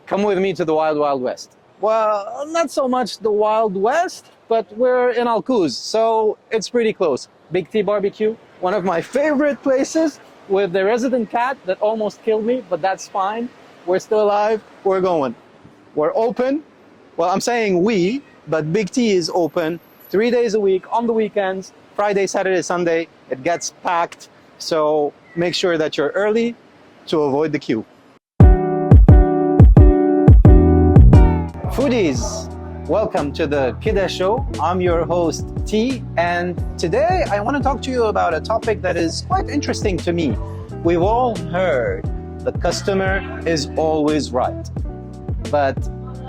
Come with me to the Wild Wild West. Well, not so much the Wild West, but we're in Al Quoz, so it's pretty close. Big T BBQ, one of my favorite places, with the resident cat that almost killed me, but that's fine. We're still alive, we're going. We're open. Well, I'm saying we, but Big T is open 3 days a week on the weekends, Friday, Saturday, Sunday. It gets packed, so make sure that you're early to avoid the queue. Foodies, welcome to the Kidda Show. I'm your host T, and today I want to talk to you about a topic that is quite interesting to me. We've all heard the customer is always right, but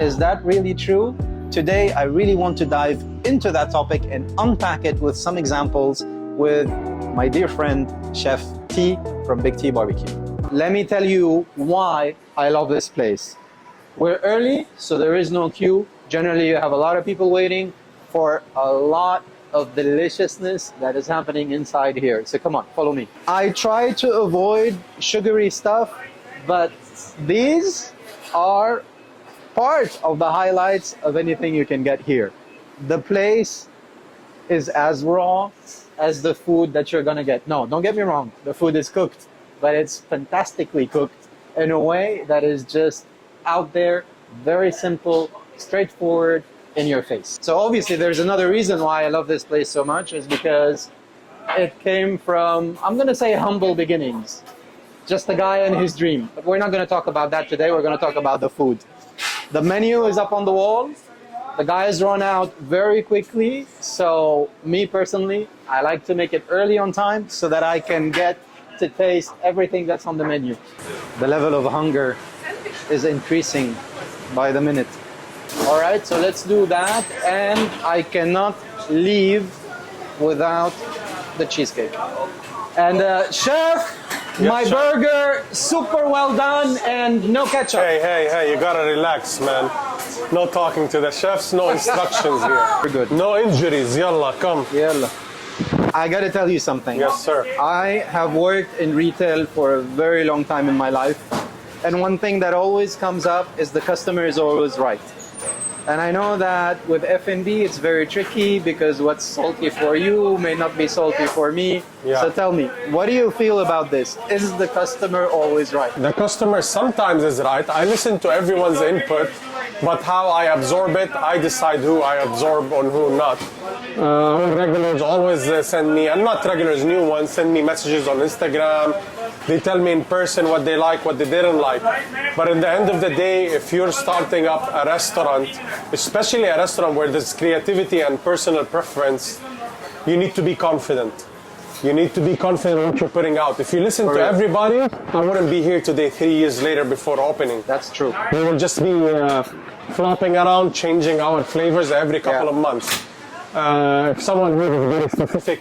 is that really true? Today I really want to dive into that topic and unpack it with some examples with my dear friend Chef T from Big T BBQ. Let me tell you why I love this place. We're early, so there is no queue. Generally, you have a lot of people waiting for a lot of deliciousness that is happening inside here. So come on, follow me. I try to avoid sugary stuff, but these are part of the highlights of anything you can get here. The place is as raw as the food that you're gonna get. No, don't get me wrong, the food is cooked, but it's fantastically cooked in a way that is just out there, very simple, straightforward, in your face. So obviously there's another reason why I love this place so much, is because it came from, I'm gonna say, humble beginnings. Just a guy and his dream. But we're not gonna talk about that today, we're gonna talk about the food. The menu is up on the wall. The guys run out very quickly, so me personally, I like to make it early on time so that I can get to taste everything that's on the menu. The level of hunger is increasing by the minute. All right, so let's do that, and I cannot leave without the cheesecake. And chef, yes, my chef. Burger, super well done, and no ketchup. Hey, you gotta relax, man. No talking to the chefs, no instructions here. We're good. No injuries, yalla, come. Yalla. I gotta tell you something. Yes, sir. I have worked in retail for a very long time in my life. And one thing that always comes up is the customer is always right. And I know that with F&B it's very tricky because what's salty for you may not be salty for me. Yeah. So tell me, what do you feel about this? Is the customer always right? The customer sometimes is right. I listen to everyone's input, but how I absorb it, I decide who I absorb and who not. Regulars always send me, and not regulars, new ones, send me messages on Instagram. They tell me in person what they like, what they didn't like. But at the end of the day, if you're starting up a restaurant, especially a restaurant where there's creativity and personal preference, you need to be confident. You need to be confident in what you're putting out. If you listen to everybody, I wouldn't be here today 3 years later before opening. That's true. We will just be flopping around, changing our flavors every couple of months. If someone has a very specific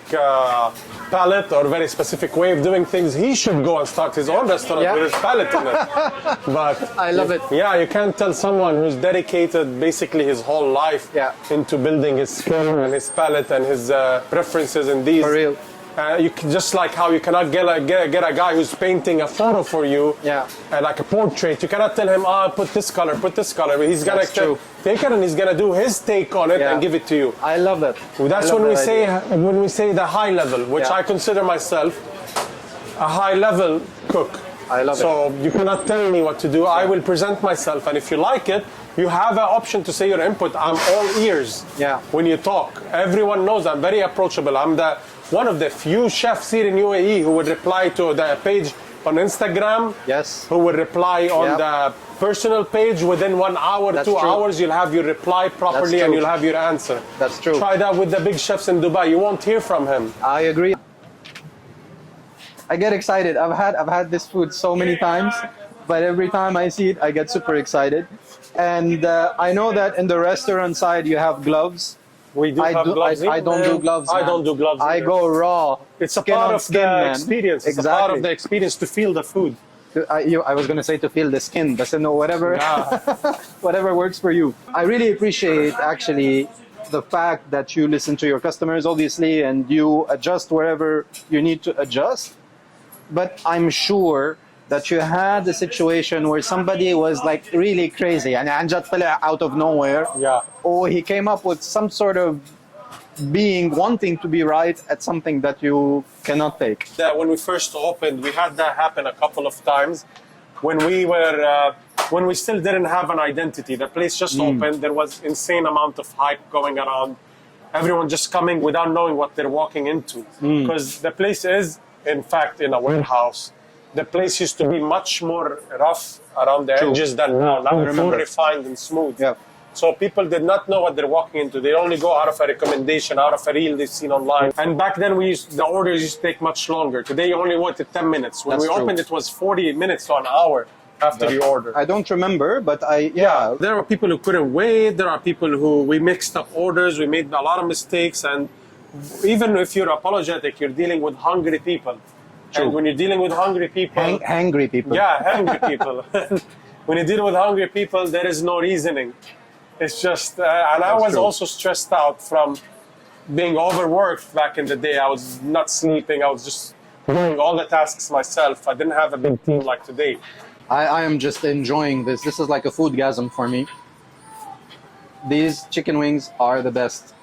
palate or very specific way of doing things, he should go and start his own restaurant with his palate in it. But I love it. Yeah, you can't tell someone who's dedicated basically his whole life into building his skill and his palate and his preferences in these. For real. You can, just like how you cannot get a guy who's painting a photo for you, like a portrait. You cannot tell him, put this color. He's gonna take it and he's gonna do his take on it and give it to you. I love that. That's when we say the high level, which I consider myself a high level cook. I love it. So you cannot tell me what to do. I will present myself, and if you like it, you have an option to say your input. I'm all ears. When you talk, everyone knows I'm very approachable. I'm one of the few chefs here in UAE who would reply to the page on Instagram. Yes. Who would reply on the personal page within 1 hour, 2 hours. You'll have your reply properly and you'll have your answer. That's true. Try that with the big chefs in Dubai. You won't hear from him. I agree. I get excited. I've had this food so many times, but every time I see it, I get super excited. And I know that in the restaurant side you have gloves. We do have gloves. I don't do gloves. I don't do gloves. I go raw. It's a part of the experience. It's Exactly. a part of the experience to feel the food. I was going to say to feel the skin, but no, whatever, whatever works for you. I really appreciate actually the fact that you listen to your customers, obviously, and you adjust wherever you need to adjust. But I'm sure that you had a situation where somebody was like really crazy and عنجد طلع out of nowhere, Yeah. or he came up with some sort of being wanting to be right at something that you cannot take? That when we first opened, we had that happen a couple of times. When we still didn't have an identity, the place just opened. There was insane amount of hype going around. Everyone just coming without knowing what they're walking into. Because the place is, in fact, in a warehouse. The place used to be much more rough around the edges than now. Now it's more refined and smooth. Yeah. So people did not know what they're walking into. They only go out of a recommendation, out of a reel they've seen online. And back then, the orders used to take much longer. Today, you only waited 10 minutes. When That's we true. opened, it was 40 minutes to an hour after you order. I don't remember, but There are people who couldn't wait. There are people who we mixed up orders. We made a lot of mistakes. And even if you're apologetic, you're dealing with hungry people. True. And when you're dealing with hungry people... hangry people. Yeah, hungry people. When you deal with hungry people, there is no reasoning. It's just, and I was true. also stressed out from being overworked back in the day. I was not sleeping. I was just doing all the tasks myself. I didn't have a big team like today. I am just enjoying this. This is like a foodgasm for me. These chicken wings are the best.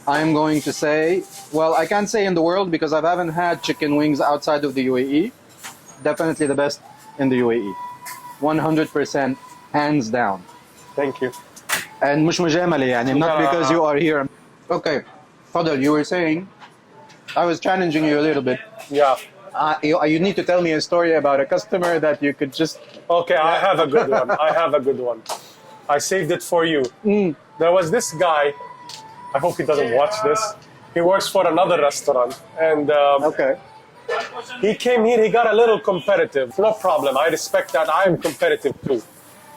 I am going to say, well, I can't say in the world because I haven't had chicken wings outside of the UAE. Definitely the best in the UAE. 100% hands down. Thank you. And مش مجاملة يعني, not because you are here. Okay, Fadl, you were saying, I was challenging you a little bit. Yeah. You need to tell me a story about a customer that you could just... Okay, I have a good one. I saved it for you. There was this guy, I hope he doesn't watch this. He works for another restaurant. And Okay. he came here, he got a little competitive. No problem, I respect that. I am competitive too.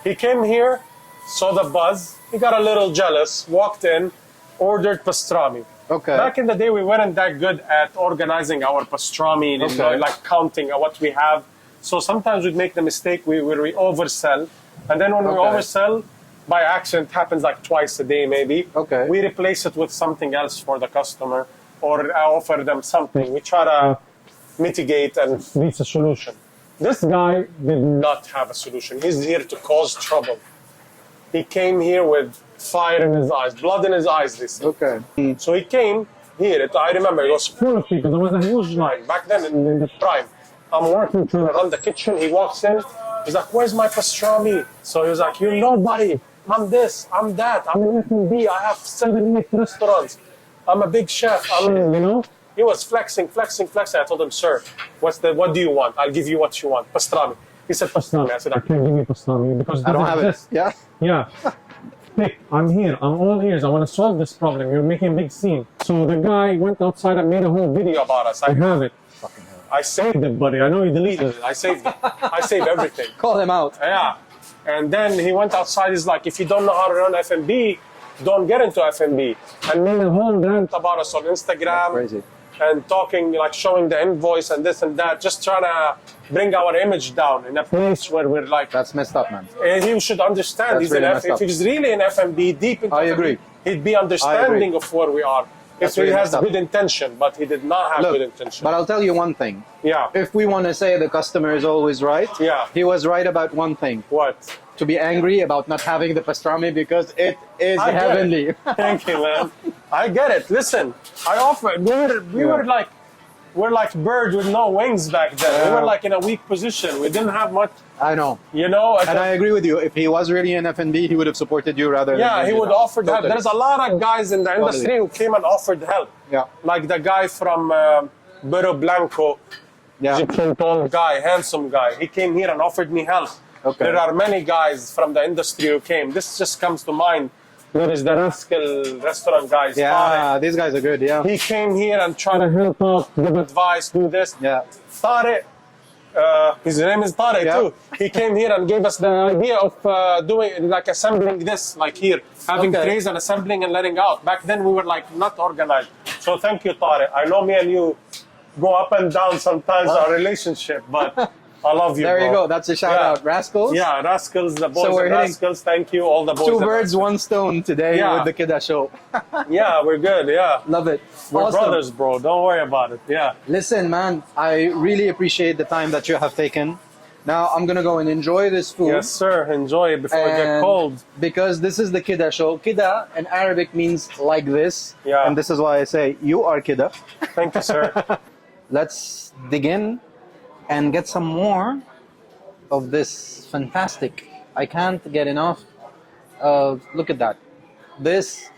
He came here, saw the buzz, he got a little jealous, walked in, ordered pastrami. Okay. Back in the day, we weren't that good at organizing our pastrami, like counting what we have. So sometimes we'd make the mistake, we oversell. And then when we oversell, by accident, happens like twice a day maybe. Okay. We replace it with something else for the customer or offer them something. We try to mitigate and reach a solution. This guy did not have a solution. He's here to cause trouble. He came here with fire in his eyes, blood in his eyes, they say. Okay. So he came here, I remember it was full of people, there was a huge line, back then in the prime. I'm working to run the kitchen, he walks in, he's like, where's my pastrami? So he was like, you're nobody, I'm this, I'm that, I'm an F&B, I have 7, 8 restaurants, I'm a big chef, He was flexing. I told him, sir, what do you want? I'll give you what you want, pastrami. He said, pastrami. I said, I can't give you pastrami because I don't have it. Yeah? Yeah. Nick, I'm here. I'm all ears. I want to solve this problem. You're making a big scene. So the guy went outside and made a whole video about us. I have it. I saved it, buddy. I know you deleted it. I saved it. I saved everything. Call him out. Yeah. And then he went outside. He's like, if you don't know how to run F&B, don't get into F&B. And made a whole rant about us on Instagram. Crazy. And talking, like showing the invoice and this and that, just trying to bring our image down in a place where we're like... That's messed up, man. And he should understand. That's really if he's really in F&B, deep into I F&B, agree. he'd be understanding of where we are. That's If he really has messed up. good intention, but he did not have good intention. But I'll tell you one thing. Yeah. If we want to say the customer is always right, Yeah. he was right about one thing. What? To be angry about not having the pastrami because it is I get heavenly. it. Thank you, man. I get it. Listen, I offered. We're like birds with no wings back then. We were like in a weak position. We didn't have much. I know. And I agree with you. If he was really in F&B, he would have supported you rather than... Yeah, he would offer help. There's a lot of guys in the industry who came and offered help. Yeah. Like the guy from Burro Blanco, Yeah. Egyptian tall guy, handsome guy. He came here and offered me help. Okay. There are many guys from the industry who came. This just comes to mind. There is the Rascal restaurant guys. Yeah, these guys are good, yeah. He came here and tried to help out, give advice, do this. Yeah. Tariq, his name is Tariq too. He came here and gave us the idea of doing, like assembling this, like here, having trays and assembling and letting out. Back then we were like not organized. So thank you, Tariq. I know me and you go up and down sometimes our relationship, but I love you, There you bro. go. That's a shout out. Rascals. Yeah, Rascals, the boys we're and hitting Rascals. Thank you, all the boys. Two and birds, Rascals. one stone today with the Kidda Show. Yeah, we're good. Yeah. Love it. We're Awesome. brothers, bro. Don't worry about it. Yeah. Listen, man, I really appreciate the time that you have taken. Now I'm gonna go and enjoy this food. Yes, sir. Enjoy it before it gets cold. Because this is the Kidda show. Kidda in Arabic means like this. Yeah. And this is why I say you are Kidda. Thank you, sir. Let's dig in and get some more of this fantastic. I can't get enough of, look at that. This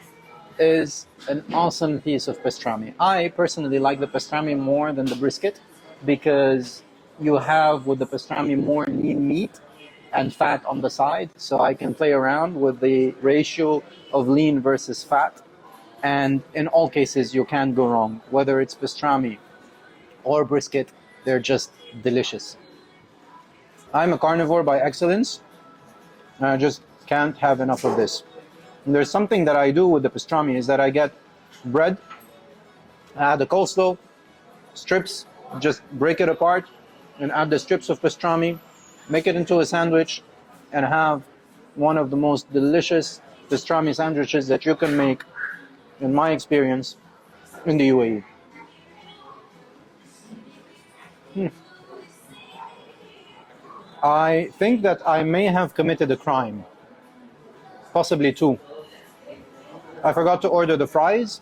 is an awesome piece of pastrami. I personally like the pastrami more than the brisket because you have with the pastrami more lean meat and fat on the side, so I can play around with the ratio of lean versus fat, and in all cases you can't go wrong. Whether it's pastrami or brisket, they're just delicious. I'm a carnivore by excellence, and I just can't have enough of this. And there's something that I do with the pastrami is that I get bread, add the coleslaw, strips, just break it apart, and add the strips of pastrami, make it into a sandwich, and have one of the most delicious pastrami sandwiches that you can make, in my experience, in the UAE. I think that I may have committed a crime, possibly two. I forgot to order the fries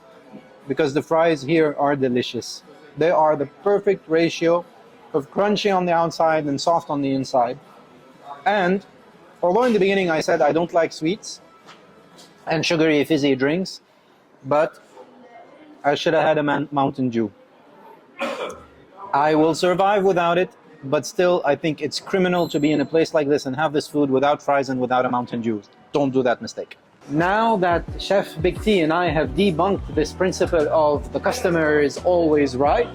because the fries here are delicious. They are the perfect ratio of crunchy on the outside and soft on the inside. And although in the beginning I said I don't like sweets and sugary fizzy drinks, but I should have had a Mountain Dew. I will survive without it, but still I think it's criminal to be in a place like this and have this food without fries and without a Mountain Dew. Don't do that mistake. Now that Chef Big T and I have debunked this principle of the customer is always right,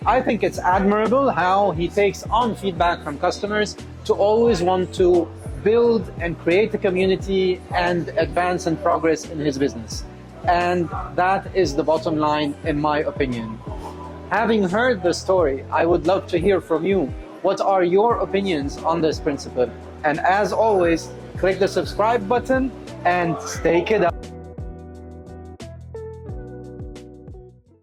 I think it's admirable how he takes on feedback from customers to always want to build and create a community and advance and progress in his business. And that is the bottom line, in my opinion. Having heard the story, I would love to hear from you. What are your opinions on this principle? And as always, click the subscribe button and stay kidda.